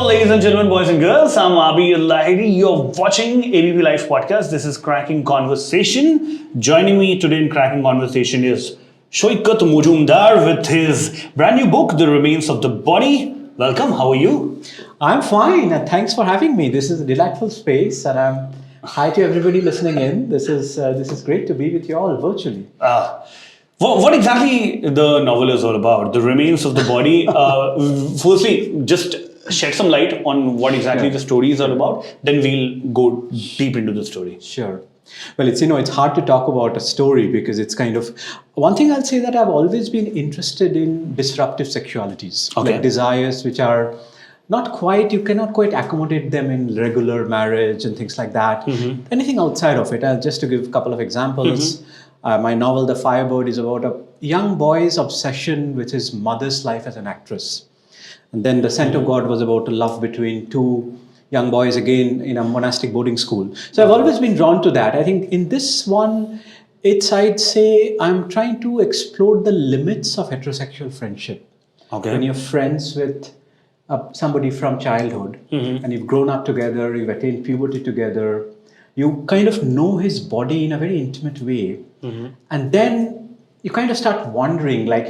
ladies and gentlemen, boys and girls. I'm Abi Lahiri. You're watching ABP Life Podcast. This is Cracking Conversation. Joining me today in Cracking Conversation is Shoikat Mujumdar with his brand new book, The Remains of the Body. Welcome. How are you? I'm fine, and thanks for having me. This is a delightful space, and hi to everybody listening in. This is great to be with you all virtually. What exactly the novel is all about? The Remains of the Body. Firstly, just shed some light on what exactly the story is all about. Then we'll go deep into the story. Sure. Well, it's hard to talk about a story because it's kind of one thing I'll say that I've always been interested in disruptive sexualities, like desires which are not quite, you cannot quite accommodate them in regular marriage and things like that. Anything outside of it. Just to give a couple of examples. My novel, The Firebird, is about a young boy's obsession with his mother's life as an actress. And then The Scent of God was about a love between two young boys, again, in a monastic boarding school. So I've always been drawn to that. I think in this one, I'd say I'm trying to explore the limits of heterosexual friendship. When you're friends with somebody from childhood and you've grown up together, you've attained puberty together, you kind of know his body in a very intimate way. And then you kind of start wondering, like,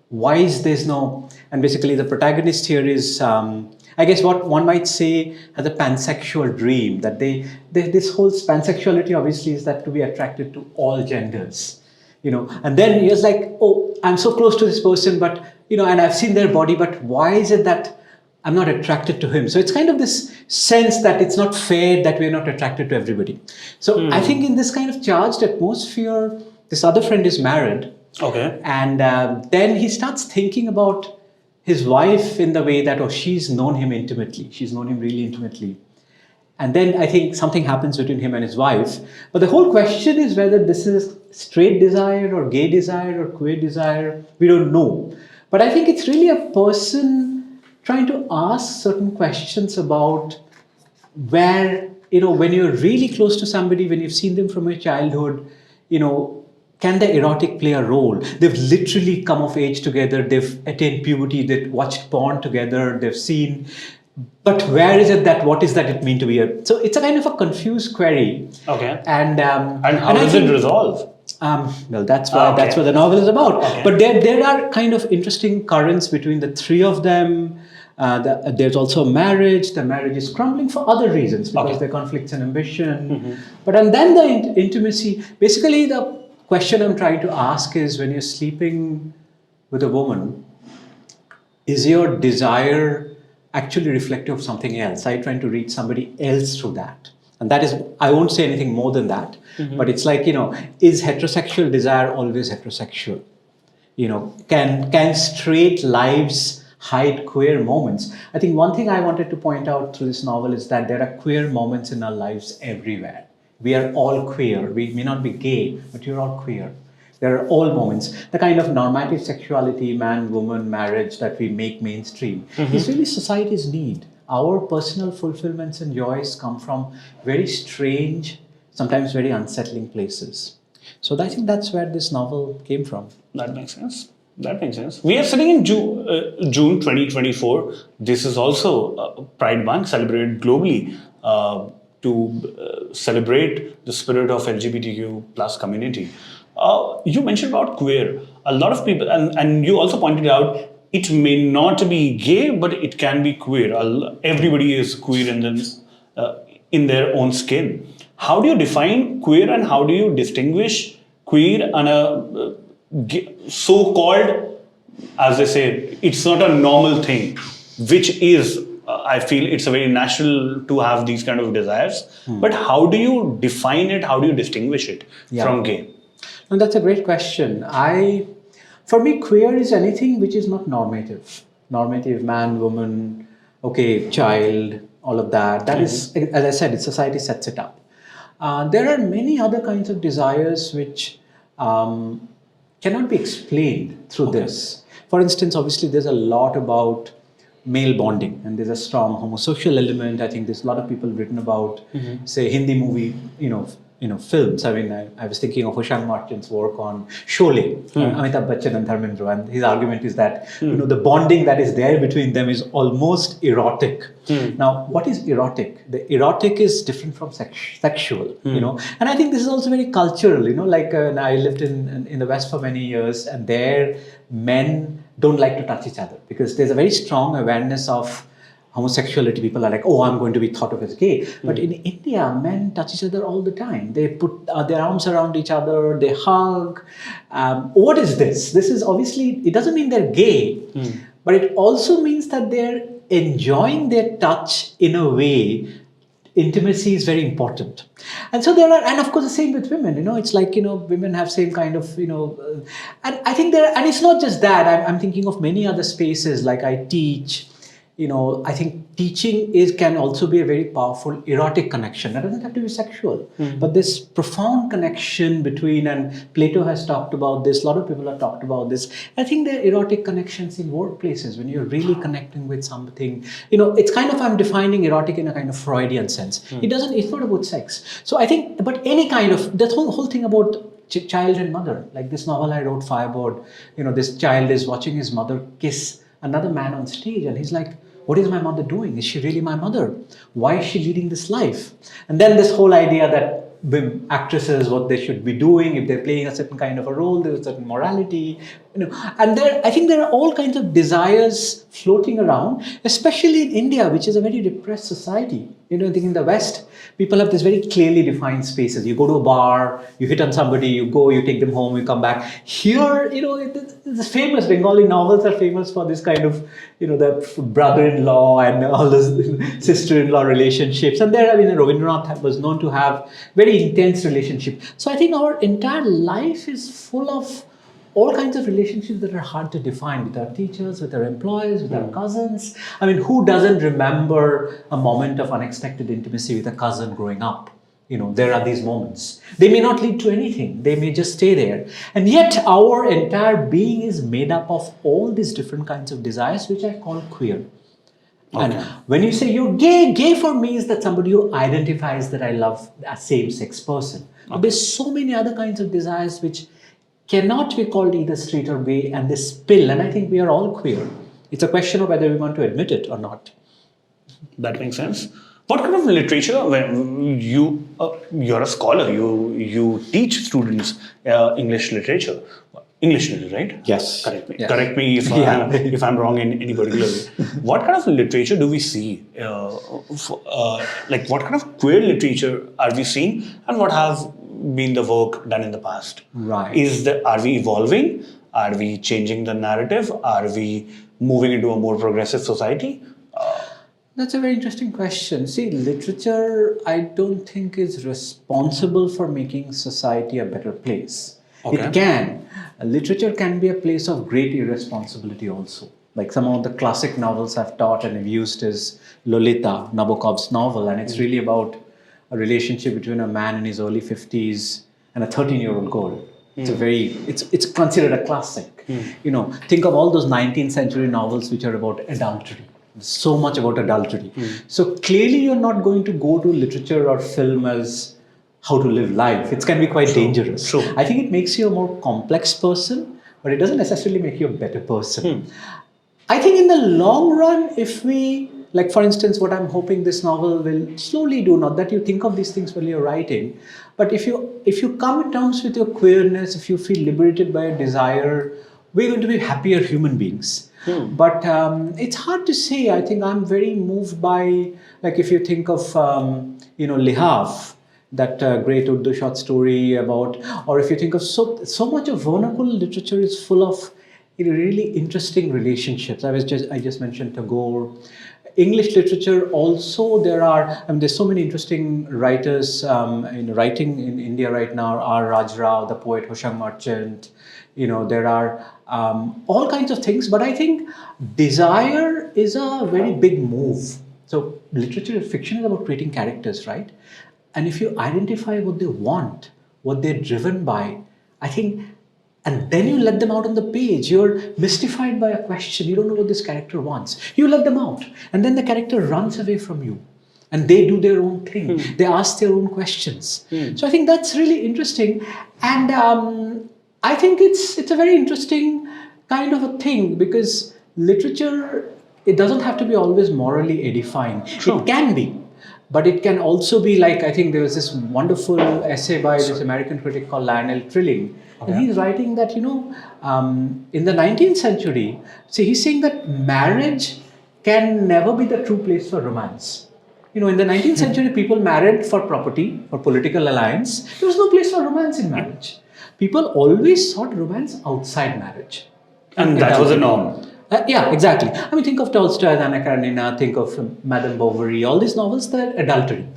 why is there's no... And basically the protagonist here is, I guess what one might say, has a pansexual dream, that this whole pansexuality obviously is that to be attracted to all genders. And then he was like, oh, I'm so close to this person, but, and I've seen their body, but why is it that I'm not attracted to him? So it's kind of this sense that it's not fair that we're not attracted to everybody. So I think in this kind of charged atmosphere, this other friend is married. And then he starts thinking about his wife in the way that, oh, she's known him intimately. She's known him really intimately. And then I think something happens between him and his wife. But the whole question is whether this is straight desire or gay desire or queer desire. We don't know. But I think it's really a person trying to ask certain questions about where, when you're really close to somebody, when you've seen them from your childhood, can the erotic play a role? They've literally come of age together, they've attained puberty, they've watched porn together, they've seen, but where is it that, what is that it mean to be a... So it's a kind of a confused query. And how does it resolve? Well, that's what the novel is about. But there are kind of interesting currents between the three of them. There's also a marriage. The marriage is crumbling for other reasons because there are conflicts and ambition. And then the intimacy. Basically, the question I'm trying to ask is, when you're sleeping with a woman, is your desire actually reflective of something else? Are you trying to reach somebody else through that? And that is, I won't say anything more than that. But it's like, is heterosexual desire always heterosexual? Can straight lives hide queer moments? I think one thing I wanted to point out through this novel is that there are queer moments in our lives everywhere. We are all queer. We may not be gay, but you're all queer. There are all moments. The kind of normative sexuality, man, woman, marriage that we make mainstream is really society's need. Our personal fulfillments and joys come from very strange, sometimes very unsettling places. So I think that's where this novel came from. That makes sense. We are sitting in June 2024. This is also Pride Month, celebrated globally to celebrate the spirit of LGBTQ plus community. You mentioned about queer. A lot of people, and you also pointed out, it may not be gay, but it can be queer. Everybody is queer in their own skin. How do you define queer, and how do you distinguish queer and a so-called, as they say, it's not a normal thing, which is, I feel it's a very natural to have these kind of desires. But how do you define it? How do you distinguish it from gay? And that's a great question. For me, queer is anything which is not normative. Normative, man, woman, child, all of that. That is, as I said, society sets it up. There are many other kinds of desires which cannot be explained through this. For instance, obviously, there's a lot about male bonding, and there's a strong homosocial element. I think there's a lot of people written about, say, Hindi movie, films. I mean, I was thinking of Hosang Martin's work on Sholay, Amitabh Bachchan and Dharmendra, and his argument is that the bonding that is there between them is almost erotic. Now, what is erotic? The erotic is different from sexual, and I think this is also very cultural. Like I lived in the West for many years, and there men don't like to touch each other because there's a very strong awareness of homosexuality. People are like, oh, I'm going to be thought of as gay. But in India, men touch each other all the time. They put their arms around each other, they hug. What is this? This is obviously, it doesn't mean they're gay, but it also means that they're enjoying their touch in a way. Intimacy is very important. And so there are, and of course the same with women, it's like, women have same kind of, and I think and it's not just that, I'm thinking of many other spaces, like I teach, I think teaching can also be a very powerful erotic connection. That doesn't have to be sexual, but this profound connection between, and Plato has talked about this, a lot of people have talked about this. I think there are erotic connections in workplaces when you're really connecting with something. It's kind of, I'm defining erotic in a kind of Freudian sense. It's not about sex. So I think, but any kind of, that whole thing about child and mother, like this novel I wrote, Firebird, this child is watching his mother kiss another man on stage, and he's like, what is my mother doing? Is she really my mother? Why is she leading this life? And then this whole idea that actresses, what they should be doing, if they're playing a certain kind of a role, there's a certain morality, and I think there are all kinds of desires floating around, especially in India, which is a very repressed society. I think in the West, people have this very clearly defined spaces. You go to a bar, you hit on somebody, you go, you take them home, you come back. Here, it's famous, Bengali novels are famous for this kind of, the brother-in-law and all those sister-in-law relationships. And there, Rabindranath was known to have very intense relationship. So I think our entire life is full of all kinds of relationships that are hard to define with our teachers, with our employees, with our cousins. Who doesn't remember a moment of unexpected intimacy with a cousin growing up? There are these moments. They may not lead to anything. They may just stay there. And yet our entire being is made up of all these different kinds of desires, which I call queer. Okay. And when you say you're gay for me is that somebody who identifies that I love a same-sex person. Okay. But there's so many other kinds of desires which cannot be called either straight or gay, and they spill. And I think we are all queer. It's a question of whether we want to admit it or not. That makes sense. What kind of literature, when you're a scholar, you teach students English literature, right? Yes. Correct me. Yes. Correct me if I'm wrong in any particular way. What kind of literature do we see? Like what kind of queer literature are we seeing, and what have been the work done in the past? Right. Are we evolving? Are we changing the narrative? Are we moving into a more progressive society? That's a very interesting question. See, literature, I don't think is responsible for making society a better place. Okay. It can. Literature can be a place of great irresponsibility also. Like some of the classic novels I've taught and have used is Lolita, Nabokov's novel, and it's really about a relationship between a man in his early 50s and a 13-year-old girl. It's considered a classic. Think of all those 19th century novels which are about adultery. So much about adultery. So clearly you're not going to go to literature or film as how to live life. It can be quite dangerous. True. I think it makes you a more complex person, but it doesn't necessarily make you a better person. I think in the long run, if we, like for instance, what I'm hoping this novel will slowly do, not that you think of these things while you're writing, but if you come to terms with your queerness, if you feel liberated by a desire, we're going to be happier human beings. But it's hard to say. I think I'm very moved by, like if you think of, Lihav, that great Urdu short story about, or if you think of so much of vernacular literature is full of really interesting relationships. I just mentioned Tagore. English literature also, there's so many interesting writers writing in India right now. R. Raj Rao, the poet Hosang Marchant. There are all kinds of things, but I think desire is a very big move. So literature, fiction is about creating characters, right? And if you identify what they want, what they're driven by, I think, and then you let them out on the page. You're mystified by a question. You don't know what this character wants. You let them out. And then the character runs away from you. and they do their own thing. They ask their own questions. So I think that's really interesting, and I think it's a very interesting kind of a thing, because literature, it doesn't have to be always morally edifying. It can be, but it can also be like, I think there was this wonderful essay by this American critic called Lionel Trilling, and he's writing that in the 19th century, see, he's saying that marriage can never be the true place for romance. In the 19th century, people married for property, for political alliance. There was no place for romance in marriage. People always sought romance outside marriage. And that was a norm. Yeah, exactly. I mean, think of Tolstoy's Anna Karenina, think of Madame Bovary, all these novels, they're adultery.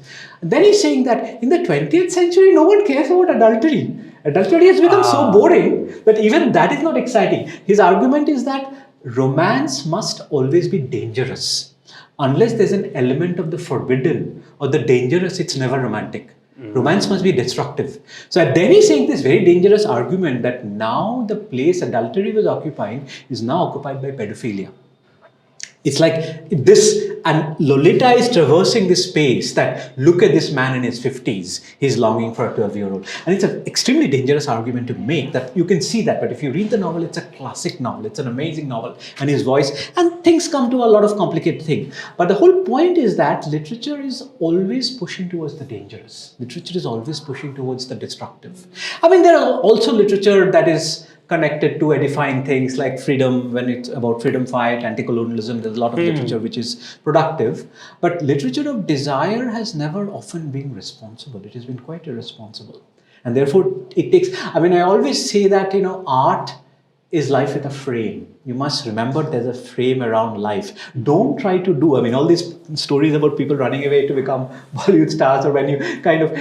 And then he's saying that in the 20th century, no one cares about adultery. Adultery has become so boring that even that is not exciting. His argument is that romance must always be dangerous. Unless there's an element of the forbidden or the dangerous, it's never romantic. Romance must be destructive. So then he's saying this very dangerous argument that now the place adultery was occupying is now occupied by pedophilia. It's like this, and Lolita is traversing this space that, look at this man in his 50s, he's longing for a 12-year-old. And it's an extremely dangerous argument to make, that you can see that, but if you read the novel, it's a classic novel, it's an amazing novel, and his voice, and things come to a lot of complicated things. But the whole point is that literature is always pushing towards the dangerous. Literature is always pushing towards the destructive. I mean, there are also literature that is connected to edifying things like freedom, when it's about freedom fight, anti-colonialism, there's a lot of literature which is productive. But literature of desire has never often been responsible. It has been quite irresponsible. And therefore, it takes, I mean, I always say that, art is life with a frame. You must remember there's a frame around life. Don't try to do, I mean, all these stories about people running away to become Bollywood stars, or when you kind of,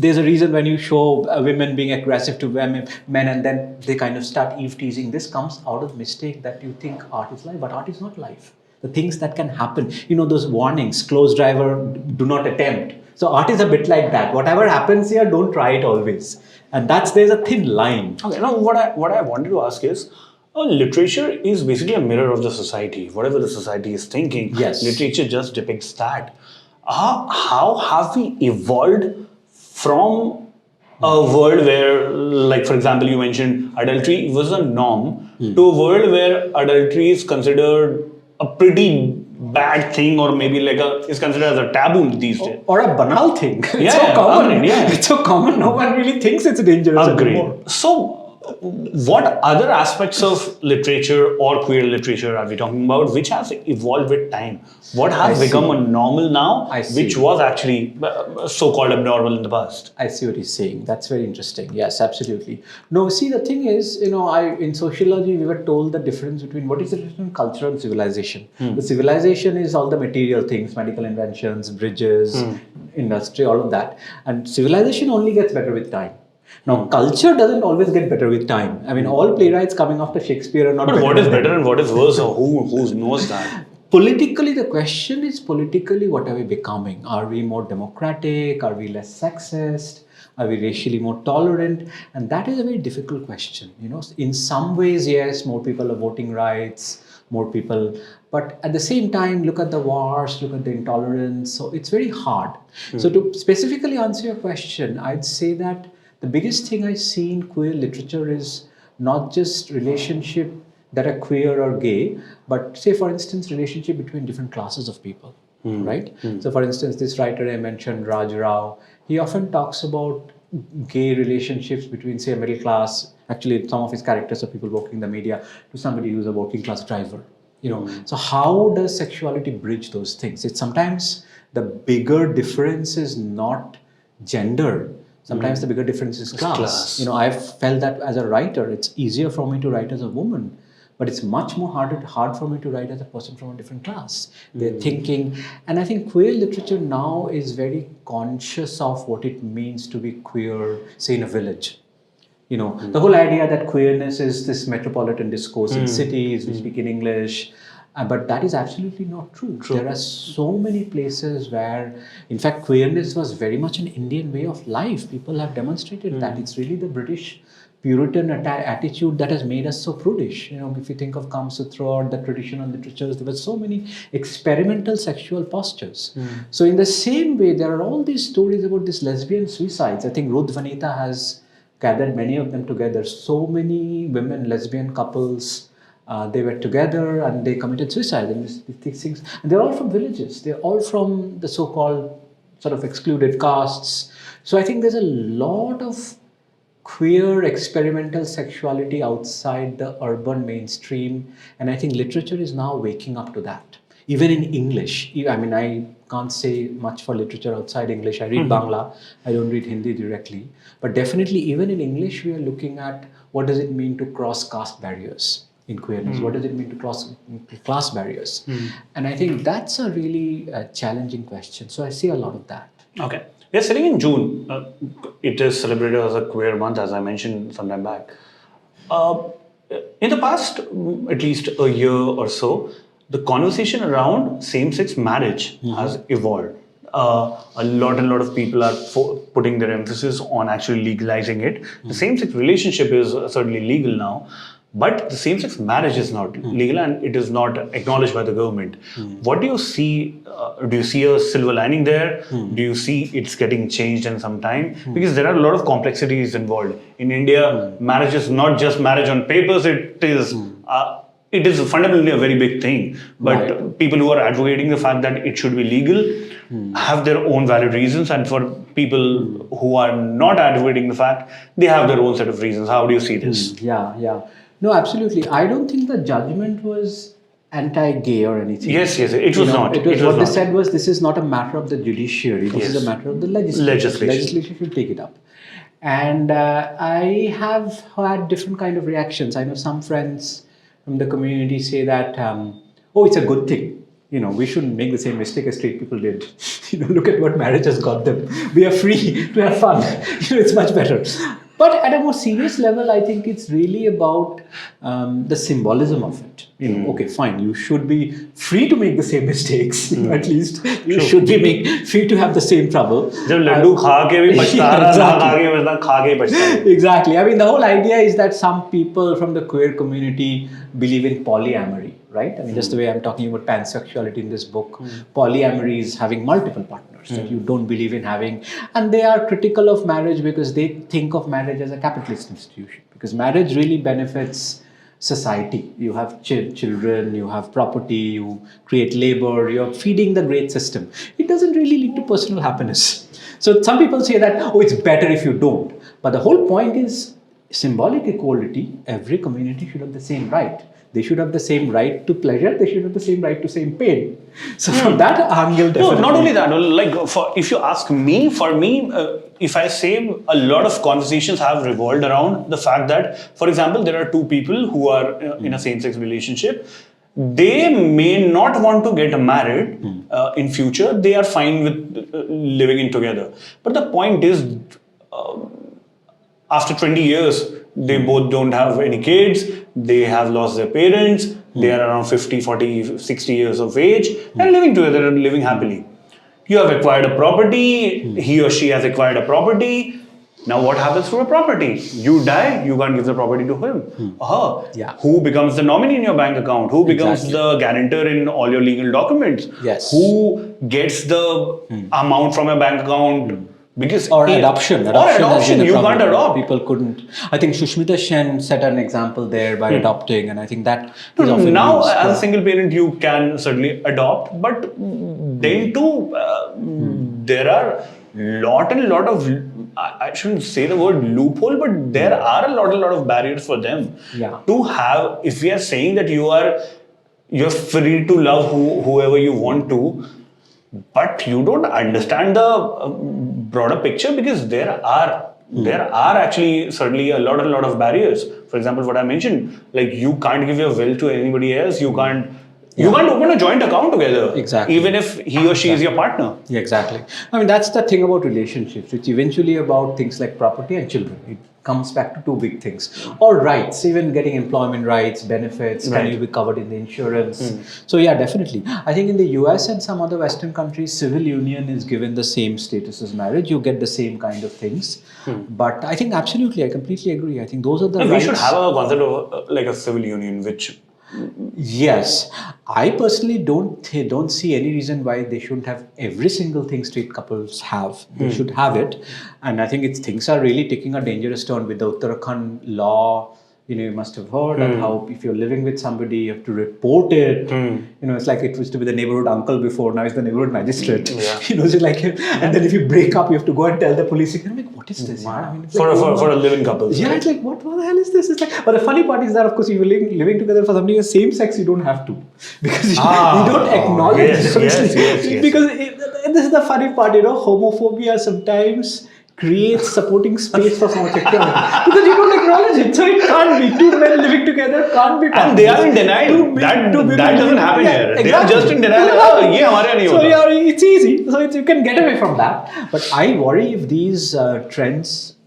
there's a reason when you show women being aggressive to men, and then they kind of start Eve teasing. This comes out of mistake that you think art is life, but art is not life. The things that can happen, those warnings, close driver, do not attempt. So art is a bit like that. Whatever happens here, don't try it always. And there's a thin line. Okay, now what I wanted to ask is, literature is basically a mirror of the society. Whatever the society is thinking, yes, literature just depicts that. How have we evolved from a world where, like for example, you mentioned adultery was a norm, to a world where adultery is considered a pretty bad thing, or maybe is considered as a taboo these days, or a banal thing. It's so common. It's so common. No one really thinks it's dangerous anymore. So, what other aspects of literature or queer literature are we talking about, which has evolved with time? What has become a normal now, which was actually so-called abnormal in the past? I see what he's saying. That's very interesting. Yes, absolutely. No, see, the thing is, in sociology, we were told the difference between what is the difference between culture and civilization. The civilization is all the material things, medical inventions, bridges, industry, all of that. And civilization only gets better with time. Now, culture doesn't always get better with time. I mean, all playwrights coming after Shakespeare are not better. But what is better and what is worse, or who knows that? Politically, the question is what are we becoming? Are we more democratic? Are we less sexist? Are we racially more tolerant? And that is a very difficult question. In some ways, yes, more people have voting rights, more people. But at the same time, look at the wars, look at the intolerance. So it's very hard. So to specifically answer your question, I'd say that the biggest thing I see in queer literature is not just relationship that are queer or gay, but say, for instance, relationship between different classes of people, right? So, for instance, this writer I mentioned, Raj Rao, he often talks about gay relationships between, say, a middle class, actually some of his characters are people working in the media, to somebody who's a working class driver. So how does sexuality bridge those things? It's sometimes the bigger difference is not gender. Sometimes the bigger difference is class. I've felt that as a writer, it's easier for me to write as a woman, but it's much more hard for me to write as a person from a different class. They're thinking, and I think queer literature now is very conscious of what it means to be queer, say in a village. The whole idea that queerness is this metropolitan discourse in cities, we speak in English, but that is absolutely not true. There are so many places where, in fact, queerness was very much an Indian way of life. People have demonstrated that. It's really the British Puritan attitude that has made us so prudish. If you think of Kama Sutra or the traditional literatures, there were so many experimental sexual postures. So in the same way, there are all these stories about these lesbian suicides. I think Ruth Vanita has gathered many of them together. So many women, lesbian couples, they were together and they committed suicide. And these things, and they're all from villages. They're all from the so-called sort of excluded castes. So I think there's a lot of queer experimental sexuality outside the urban mainstream, and I think literature is now waking up to that. Even in English, I mean, I can't say much for literature outside English. I read Bangla, I don't read Hindi directly, but definitely even in English, we are looking at what does it mean to cross caste barriers in queerness? What does it mean to cross class barriers? And I think that's a really challenging question. So I see a lot of that. Okay. We are sitting in June. It is celebrated as a queer month, as I mentioned some time back. In the past, at least a year or so, the conversation around same-sex marriage has evolved. A lot of people are putting their emphasis on actually legalizing it. The same-sex relationship is certainly legal now. But the same-sex marriage is not legal and it is not acknowledged by the government. What do you see? Do you see a silver lining there? Do you see it's getting changed in some time? Because there are a lot of complexities involved. In India, marriage is not just marriage on papers. It is fundamentally a very big thing. But people who are advocating the fact that it should be legal have their own valid reasons. And for people who are not advocating the fact, they have their own set of reasons. How do you see this? Yeah. No, absolutely. I don't think the judgment was anti-gay or anything. Yes, it was not. It was what they said was this is not a matter of the judiciary. This is a matter of the legislation. Legislation should take it up. And I have had different kind of reactions. I know some friends from the community say that, it's a good thing. We shouldn't make the same mistake as straight people did. Look at what marriage has got them. We are free to have fun. It's much better. But at a more serious level, I think it's really about the symbolism of it. Okay, fine. You should be free to make the same mistakes. At least you should be free to have the same trouble. Exactly. I mean, the whole idea is that some people from the queer community believe in polyamory, right? I mean, just the way I'm talking about pansexuality in this book, polyamory is having multiple partners that you don't believe in having. And they are critical of marriage because they think of marriage as a capitalist institution. Because marriage really benefits society. You have children, you have property, you create labor, you're feeding the great system. It doesn't really lead to personal happiness. So some people say that, it's better if you don't. But the whole point is symbolic equality. Every community should have the same right. They should have the same right to pleasure. They should have the same right to same pain. So from that angle, definitely. No, not only that. If you ask me, for me, if I say a lot of conversations have revolved around the fact that, for example, there are two people who are in a same-sex relationship. They may not want to get married in future. They are fine with living in together. But the point is, after 20 years, they both don't have any kids. They have lost their parents. They are around 50, 40, 60 years of age and living together and living happily. You have acquired a property. He or she has acquired a property. Now what happens to a property? You die, you can't give the property to him or her. Yeah. Who becomes the nominee in your bank account? Who becomes the guarantor in all your legal documents? Yes. Who gets the amount from your bank account? Adoption. Adoption. You can't adopt. People couldn't. I think Shushmita Sen set an example there by adopting, and I think that is often now used. As a single parent, you can certainly adopt, but then too, there are lot of. I shouldn't say the word loophole, but there are a lot of barriers for them to have. If we are saying that you're free to love whoever you want to. But you don't understand the broader picture because there are actually certainly a lot of barriers. For example, what I mentioned, like you can't give your will to anybody else. You can't You can't open a joint account together. Exactly. Even if he or she is your partner. Yeah, exactly. I mean, that's the thing about relationships. It's eventually about things like property and children. It comes back to two big things. Or rights, even getting employment rights, benefits, can Right. you be covered in the insurance? So yeah, definitely. I think in the US and some other Western countries, civil union is given the same status as marriage. You get the same kind of things. But I think absolutely, I completely agree. I think those are the We rights. should have a concept of like a civil union, which Yes, I personally don't see any reason why they shouldn't have every single thing straight couples have. They should have it, and I think it's things are really taking a dangerous turn with the Uttarakhand law. You must have heard of how if you're living with somebody, you have to report it. It's like it used to be the neighborhood uncle before. Now it's the neighborhood magistrate. Yeah. It's like, and then if you break up, you have to go and tell the police. I'm like, what is this? I mean, it's for like, a living couple. yeah, it's like what the hell is this? It's like, but the funny part is that of course if you're living together for something the same sex, you don't have to because you don't acknowledge yes, it. yes. Because this is the funny part, homophobia sometimes creates supporting space for homosexuality because you don't acknowledge it, so it can't be two men living together can't be And they are in denial. That doesn't happen here. They are just in denial. ये हमारे यहाँ नहीं So होता. yeah, it's easy. So you can get away from that. But I worry if these trends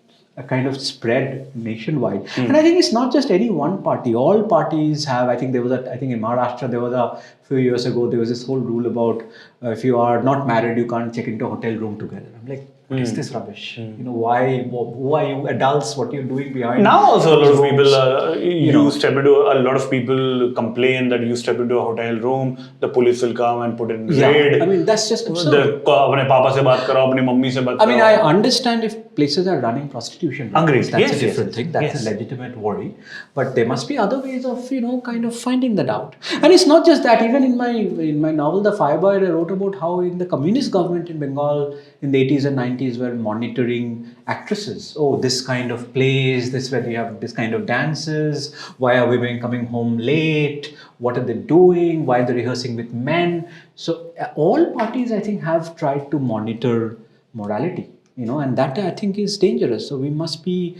kind of spread nationwide. And I think it's not just any one party. All parties have. I think I think in Maharashtra there was a few years ago there was this whole rule about if you are not married you can't check into a hotel room together. I'm like, what is this rubbish? Why? Who are you adults? What are you doing behind? Now also a lot of rooms? people you step into a lot of people complain that you step into a hotel room, the police will come and put in raid. I mean that's just absurd. अपने पापा से बात करो, अपनी mummy से बात I mean, करो. I understand if places are running prostitution. Agreed. That's Yes, a different yes, thing. That's yes. a legitimate worry. But there must be other ways of, kind of finding that out. And it's not just that. Even in my novel, The Fireboy, I wrote about how in the communist government in Bengal in the 80s and 90s were monitoring actresses. Oh, this kind of plays, this where you have this kind of dances. Why are women coming home late? What are they doing? Why are they rehearsing with men? So all parties, I think, have tried to monitor morality, and that I think is dangerous. So we must be,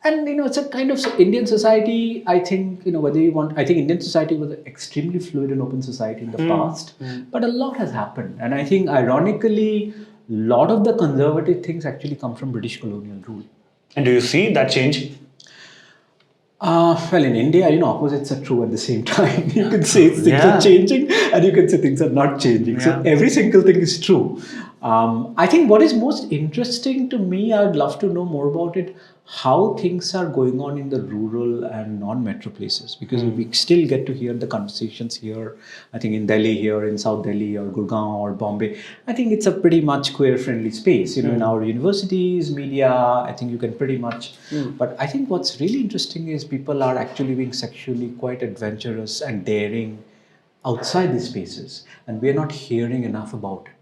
and it's a kind of Indian society. I think whether you want, I think Indian society was an extremely fluid and open society in the past, but a lot has happened, and I think ironically, a lot of the conservative things actually come from British colonial rule. And do you see that change? Well, in India, opposites are true at the same time. You can say things are changing and you can say things are not changing. So every single thing is true. I think what is most interesting to me, I'd love to know more about it, how things are going on in the rural and non-metro places, because we still get to hear the conversations here. I think in Delhi here, in South Delhi or Gurgaon or Bombay, I think it's a pretty much queer-friendly space. In our universities, media, I think you can pretty much. But I think what's really interesting is people are actually being sexually quite adventurous and daring outside these spaces, and we're not hearing enough about it.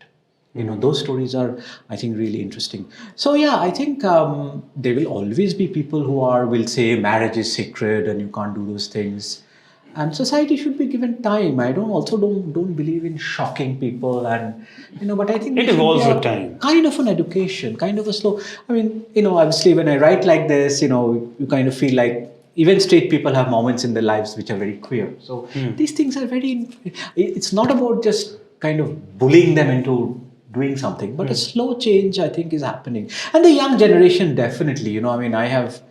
Those stories are, I think, really interesting. So yeah, I think there will always be people who will say marriage is sacred and you can't do those things. And society should be given time. I don't believe in shocking people, and but I think It evolves with time. Kind of an education, kind of a slow. I mean, obviously, when I write like this, you kind of feel like even straight people have moments in their lives which are very queer. So these things are very. It's not about just kind of bullying them into doing something, but a slow change I think is happening. And the young generation definitely, I have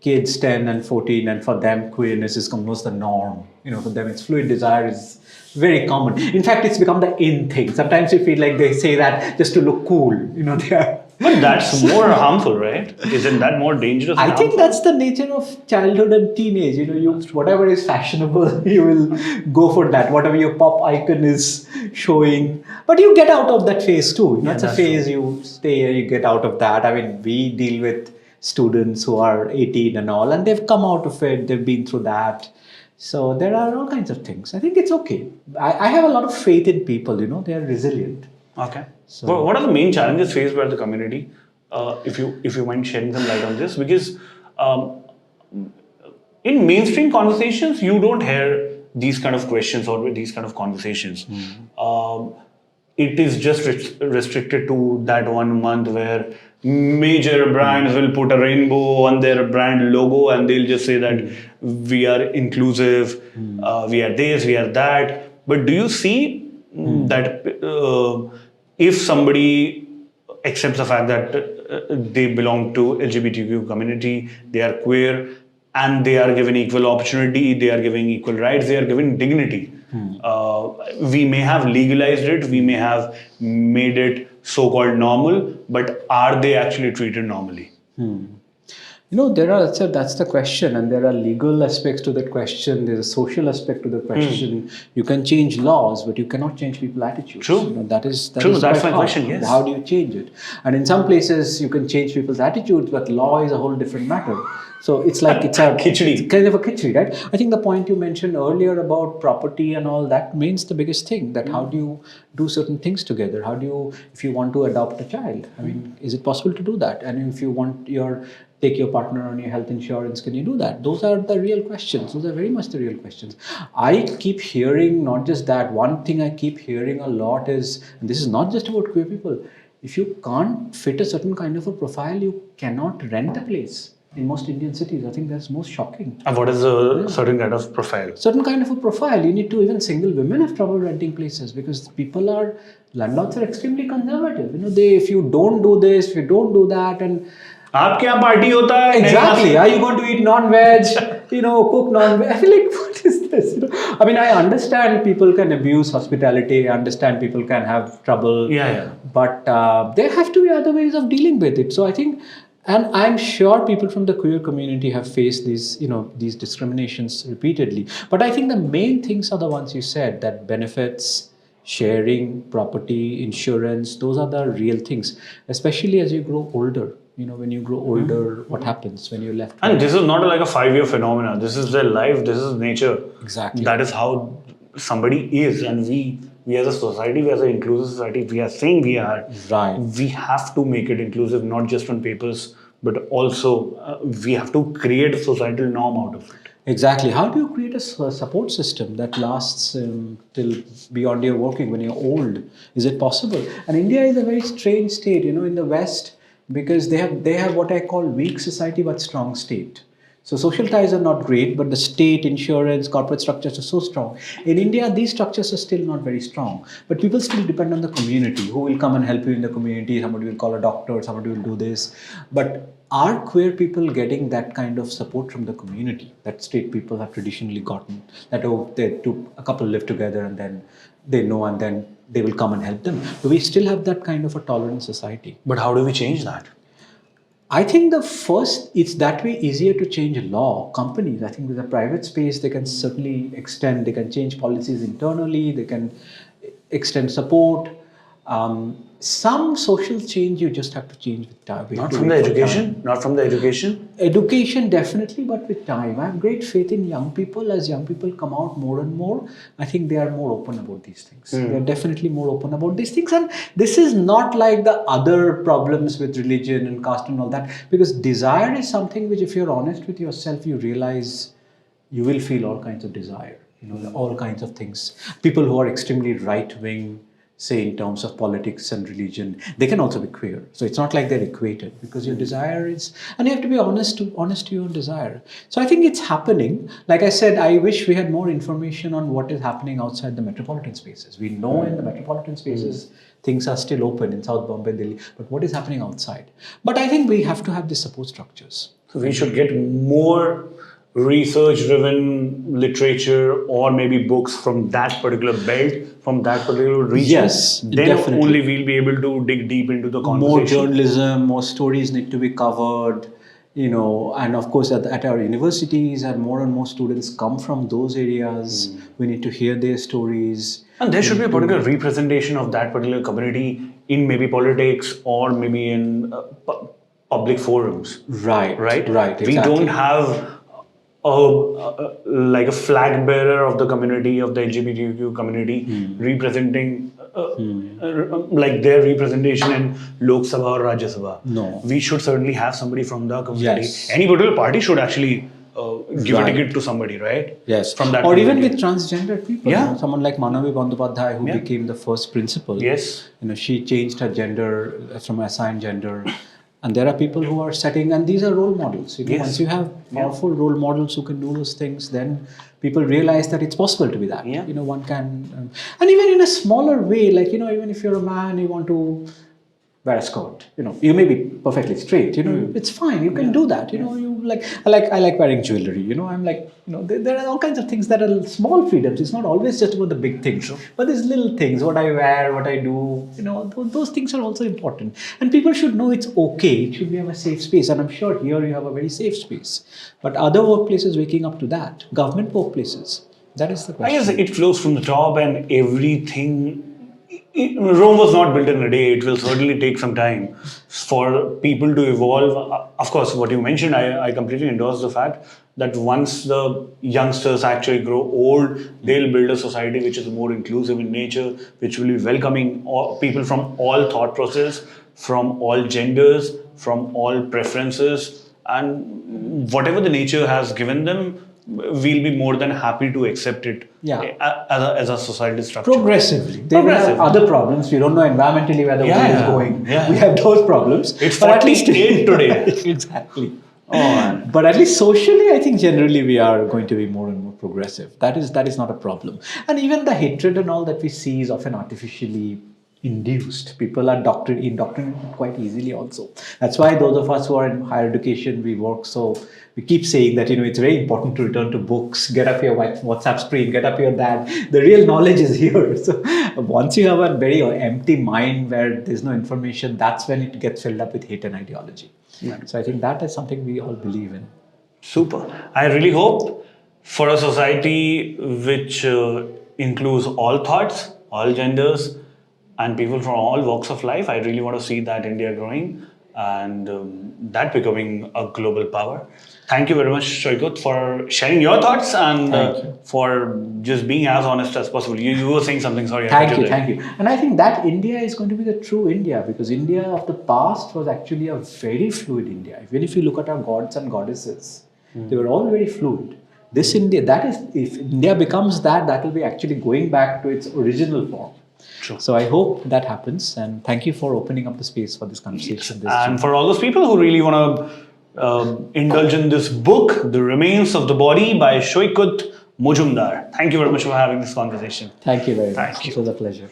kids 10 and 14, and for them queerness is almost the norm. For them it's fluid desire is very common. In fact, it's become the in thing. Sometimes you feel like they say that just to look cool. They are. But that's more harmful, right? Isn't that more dangerous? I think that's the nature of childhood and teenage. You whatever is fashionable, you will go for that. Whatever your pop icon is showing, but you get out of that phase too. It's a phase you stay, you get out of that. I mean, we deal with students who are 18 and all, and they've come out of it. They've been through that. So there are all kinds of things. I think it's okay. I have a lot of faith in people. They are resilient. Okay. So, what are the main challenges faced by the community? If you mind sharing some light on this, because in mainstream conversations you don't hear these kind of questions or these kind of conversations. It is just restricted to that 1 month where major brands will put a rainbow on their brand logo and they'll just say that we are inclusive, we are this, we are that. But do you see that if somebody accepts the fact that they belong to LGBTQ community, they are queer, and they are given equal opportunity, they are given equal rights, they are given dignity. We may have legalized it, we may have made it so-called normal, but are they actually treated normally? That's the question, and there are legal aspects to that question. There's a social aspect to the question. You can change laws, but you cannot change people's attitudes. True. That is True, that's quite my hard. question, yes. How do you change it? And in some places, you can change people's attitudes, but law is a whole different matter. So it's like it's Khichdi. it's kind of a khichdi, right? I think the point you mentioned earlier about property and all that means the biggest thing. That how do you do certain things together? How do you, if you want to adopt a child? I mean, is it possible to do that? And if you want take your partner on your health insurance, can you do that? Those are the real questions. Those are very much the real questions. I keep hearing not just that. One thing I keep hearing a lot is, and this is not just about queer people, if you can't fit a certain kind of a profile, you cannot rent a place. In most Indian cities, I think that's most shocking. And what is a certain kind of profile? Certain kind of a profile. You need to, even single women have trouble renting places because landlords are extremely conservative. If you don't do this, if you don't do that, and आपके यहाँ party होता है? exactly. Are you going to eat non-veg? Cook non-veg. I feel like, what is this? I mean, I understand people can abuse hospitality. I understand people can have trouble. Yeah. But there have to be other ways of dealing with it. So I think, and I'm sure people from the queer community have faced these discriminations repeatedly. But I think the main things are the ones you said, that benefits, sharing, property, insurance, those are the real things, especially as you grow older. When you grow older, what happens when you're left? And this is not like a 5-year phenomena. This is their life. This is nature. Exactly. That is how somebody is. And we as a society, we as an inclusive society, we are saying we are. Right. We have to make it inclusive, not just on papers, but also we have to create a societal norm out of it. Exactly. How do you create a support system that lasts till beyond your working when you're old? Is it possible? And India is a very strange state, in the West, because they have what I call weak society but strong state. So social ties are not great, but the state, insurance, corporate structures are so strong. In India, these structures are still not very strong, but people still depend on the community. Who will come and help you in the community? Somebody will call a doctor, somebody will do this. But are queer people getting that kind of support from the community that straight people have traditionally gotten? That a couple live together and then they know, and then they will come and help them. Do we still have that kind of a tolerant society? But how do we change that? I think it's that way easier to change law. Companies, I think with the private space, they can certainly they can change policies internally, they can extend support. Some social change you just have to change with time. Not from the education? Not from the education? Education, definitely, but with time. I have great faith in young people. As young people come out more and more, I think they are more open about these things. They are definitely more open about these things. And this is not like the other problems with religion and caste and all that, because desire is something which, if you're honest with yourself, you realize you will feel all kinds of desire, all kinds of things. People who are extremely right-wing, say in terms of politics and religion, they can also be queer. So it's not like they're equated, because your desire is, and you have to be honest to your own desire. So I think it's happening. Like I said, I wish we had more information on what is happening outside the metropolitan spaces. We know in the metropolitan spaces, things are still open in South Bombay, Delhi, but what is happening outside? But I think we have to have the support structures. So we should get more research-driven literature or maybe books from that particular belt, from that particular region. Yes, then definitely. Only we'll be able to dig deep into the conversation. More journalism, more stories need to be covered, and of course at our universities, and more students come from those areas. We need to hear their stories. And there should be a particular representation of that particular community in maybe politics or maybe in public forums. Right. We Exactly. don't have like a flag bearer of the community, of the LGBTQ community, representing like their representation in Lok Sabha or Rajya Sabha. No. We should certainly have somebody from the community. Yes. Any particular party should actually give a ticket to somebody, right? Yes. From that or even community. with transgender people. Yeah. Someone like Manavi Bandyopadhyay, who became the first principal. Yes. She changed her gender from assigned gender. And there are people who are setting, and these are role models. You know, Yes. once you have powerful role models who can do those things, then people realize that it's possible to be that. Yeah. You know, one can, and even in a smaller way, like, you know, even if you're a man, you want to wear a skirt. You know, you may be perfectly straight. You know, it's fine. You can do that. You know, you like I like wearing jewelry. You know, I'm like, you know, there are all kinds of things that are small freedoms. It's not always just about the big things, but there's little things. What I wear, what I do. You know, those things are also important. And people should know it's okay. It should be a safe space. And I'm sure here you have a very safe space. But other workplaces waking up to that, government workplaces, that is the I question. guess it flows from the top, and everything. Rome was not built in a day. It will certainly take some time for people to evolve. Of course, what you mentioned, I completely endorse the fact that once the youngsters actually grow old, they'll build a society which is more inclusive in nature, which will be welcoming people from all thought process, from all genders, from all preferences, and whatever the nature has given them, we'll be more than happy to accept it as a society structure. Progressively. They will have other problems. We don't know environmentally where the world is going. Yeah. We have those problems. It's But at least 48 today. Exactly. Oh, man. But at least socially, I think generally we are going to be more and more progressive. That is not a problem. And even the hatred and all that we see is often artificially induced. People are indoctrinated quite easily also. That's why those of us who are in higher education, we keep saying that, you know, it's very important to return to books, get up your WhatsApp screen, get up your that. The real knowledge is here. So once you have a very empty mind where there's no information, that's when it gets filled up with hate and ideology. So I think that is something we all believe in. Super. I really hope for a society which includes all thoughts, all genders, and people from all walks of life. I really want to see that India growing and that becoming a global power. Thank you very much, Shoykut, for sharing your thoughts and for just being as honest as possible. You were saying something, sorry. Thank you. And I think that India is going to be the true India, because India of the past was actually a very fluid India. Even if you look at our gods and goddesses, they were all very fluid. This India, if India becomes that will be actually going back to its original form. True. So I hope that happens, and thank you for opening up the space for this conversation. And for all those people who really want to indulge in this book, The Remains of the Body by Shoykut Mojumdar. Thank you very much for having this conversation. Thank you very much. Thank you. It was a pleasure.